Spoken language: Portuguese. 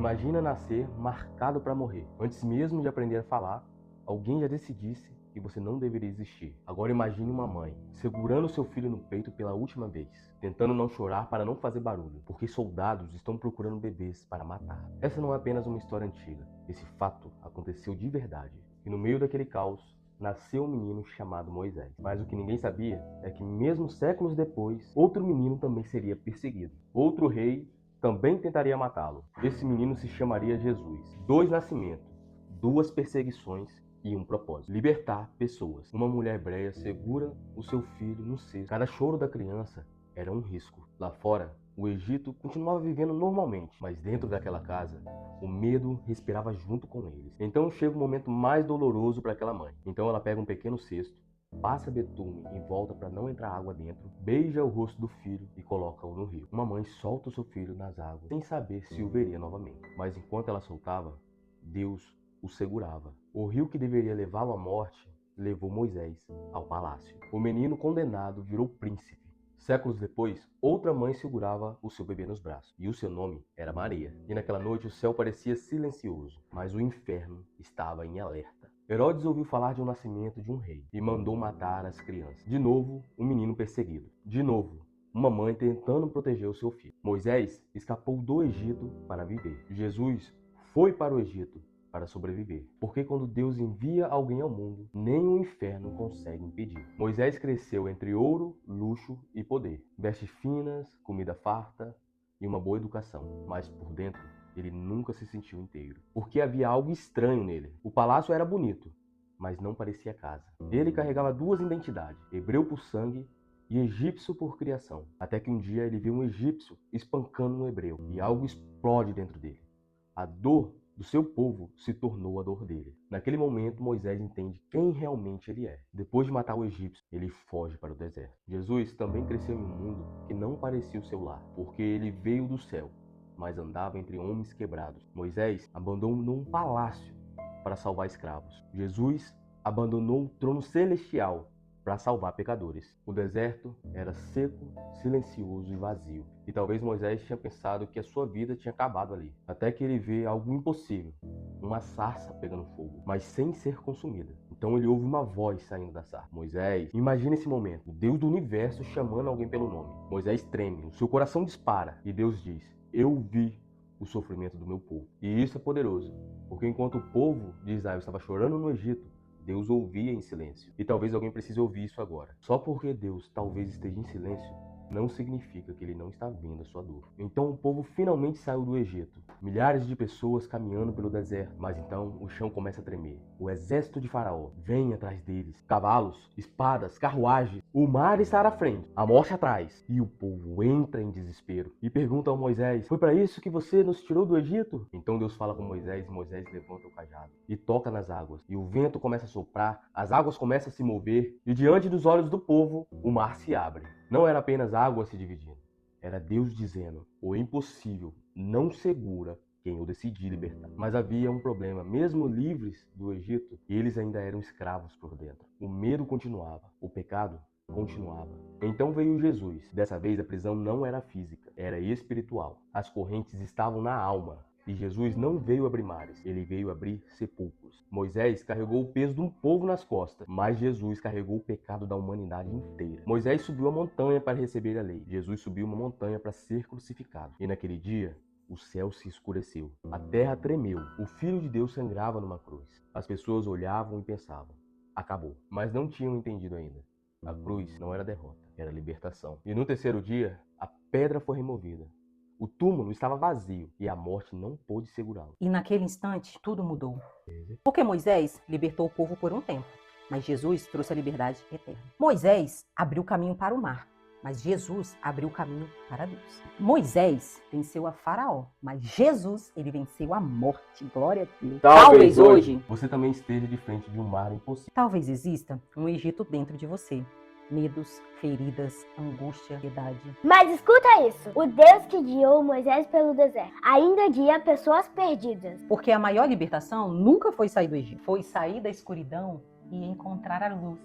Imagina nascer marcado para morrer. Antes mesmo de aprender a falar, alguém já decidisse que você não deveria existir. Agora imagine uma mãe segurando seu filho no peito pela última vez, tentando não chorar para não fazer barulho, porque soldados estão procurando bebês para matar. Essa não é apenas uma história antiga. Esse fato aconteceu de verdade. E no meio daquele caos, nasceu um menino chamado Moisés. Mas o que ninguém sabia é que mesmo séculos depois, outro menino também seria perseguido. Outro rei também tentaria matá-lo. Esse menino se chamaria Jesus. 2 nascimentos, 2 perseguições e um propósito: libertar pessoas. Uma mulher hebreia segura o seu filho no cesto. Cada choro da criança era um risco. Lá fora, o Egito continuava vivendo normalmente, mas dentro daquela casa, o medo respirava junto com eles. Então chega o momento mais doloroso para aquela mãe. Então ela pega um pequeno cesto, passa betume em volta para não entrar água dentro, beija o rosto do filho e coloca-o no rio. Uma mãe solta o seu filho nas águas, sem saber se o veria novamente. Mas enquanto ela soltava, Deus o segurava. O rio que deveria levá-lo à morte levou Moisés ao palácio. O menino condenado virou príncipe. Séculos depois, outra mãe segurava o seu bebê nos braços, e o seu nome era Maria. E naquela noite o céu parecia silencioso, mas o inferno estava em alerta. Herodes ouviu falar de um nascimento de um rei e mandou matar as crianças. De novo, um menino perseguido. De novo, uma mãe tentando proteger o seu filho. Moisés escapou do Egito para viver. Jesus foi para o Egito para sobreviver. Porque quando Deus envia alguém ao mundo, nem o inferno consegue impedir. Moisés cresceu entre ouro, luxo e poder. Vestes finas, comida farta e uma boa educação. Mas por dentro, ele nunca se sentiu inteiro. Porque havia algo estranho nele. O palácio era bonito, mas não parecia casa. Ele carregava 2 identidades: hebreu por sangue e egípcio por criação. Até que um dia ele viu um egípcio espancando um hebreu. E algo explode dentro dele. A dor do seu povo se tornou a dor dele. Naquele momento, Moisés entende quem realmente ele é. Depois de matar o egípcio, ele foge para o deserto. Jesus também cresceu em um mundo que não parecia o seu lar, porque ele veio do céu, mas andava entre homens quebrados. Moisés abandonou um palácio para salvar escravos. Jesus abandonou o trono celestial para salvar pecadores. O deserto era seco, silencioso e vazio. E talvez Moisés tinha pensado que a sua vida tinha acabado ali. Até que ele vê algo impossível. Uma sarça pegando fogo, mas sem ser consumida. Então ele ouve uma voz saindo da sarça. Moisés, imagina esse momento. O Deus do universo chamando alguém pelo nome. Moisés treme, o seu coração dispara. E Deus diz: eu vi o sofrimento do meu povo. E isso é poderoso. Porque enquanto o povo de Israel estava chorando no Egito, Deus ouvia em silêncio. E talvez alguém precise ouvir isso agora. Só porque Deus talvez esteja em silêncio, não significa que ele não está vendo a sua dor. Então o povo finalmente saiu do Egito. Milhares de pessoas caminhando pelo deserto. Mas então o chão começa a tremer. O exército de Faraó vem atrás deles. Cavalos, espadas, carruagens. O mar está à frente, a morte atrás. E o povo entra em desespero e pergunta ao Moisés: foi para isso que você nos tirou do Egito? Então Deus fala com Moisés e Moisés levanta o cajado e toca nas águas. E o vento começa a soprar, as águas começam a se mover. E diante dos olhos do povo, o mar se abre. Não era apenas água se dividindo. Era Deus dizendo: o impossível não segura quem eu decidi libertar. Mas havia um problema. Mesmo livres do Egito, eles ainda eram escravos por dentro. O medo continuava. O pecado continuava. Então veio Jesus. Dessa vez a prisão não era física, era espiritual. As correntes estavam na alma. E Jesus não veio abrir mares, ele veio abrir sepulcros. Moisés carregou o peso de um povo nas costas, mas Jesus carregou o pecado da humanidade inteira. Moisés subiu a montanha para receber a lei. Jesus subiu uma montanha para ser crucificado. E naquele dia, o céu se escureceu. A terra tremeu. O Filho de Deus sangrava numa cruz. As pessoas olhavam e pensavam: acabou. Mas não tinham entendido ainda. A cruz não era derrota, era libertação. E no 3º dia, a pedra foi removida. O túmulo estava vazio e a morte não pôde segurá-lo. E naquele instante, tudo mudou. Porque Moisés libertou o povo por um tempo, mas Jesus trouxe a liberdade eterna. Moisés abriu o caminho para o mar, mas Jesus abriu o caminho para Deus. Moisés venceu a Faraó, mas Jesus, ele venceu a morte. Glória a Deus. Talvez hoje você também esteja de frente de um mar impossível. Talvez exista um Egito dentro de você. Medos, feridas, angústia, piedade. Mas escuta isso, o Deus que guiou Moisés pelo deserto ainda guia pessoas perdidas. Porque a maior libertação nunca foi sair do Egito, foi sair da escuridão e encontrar a luz.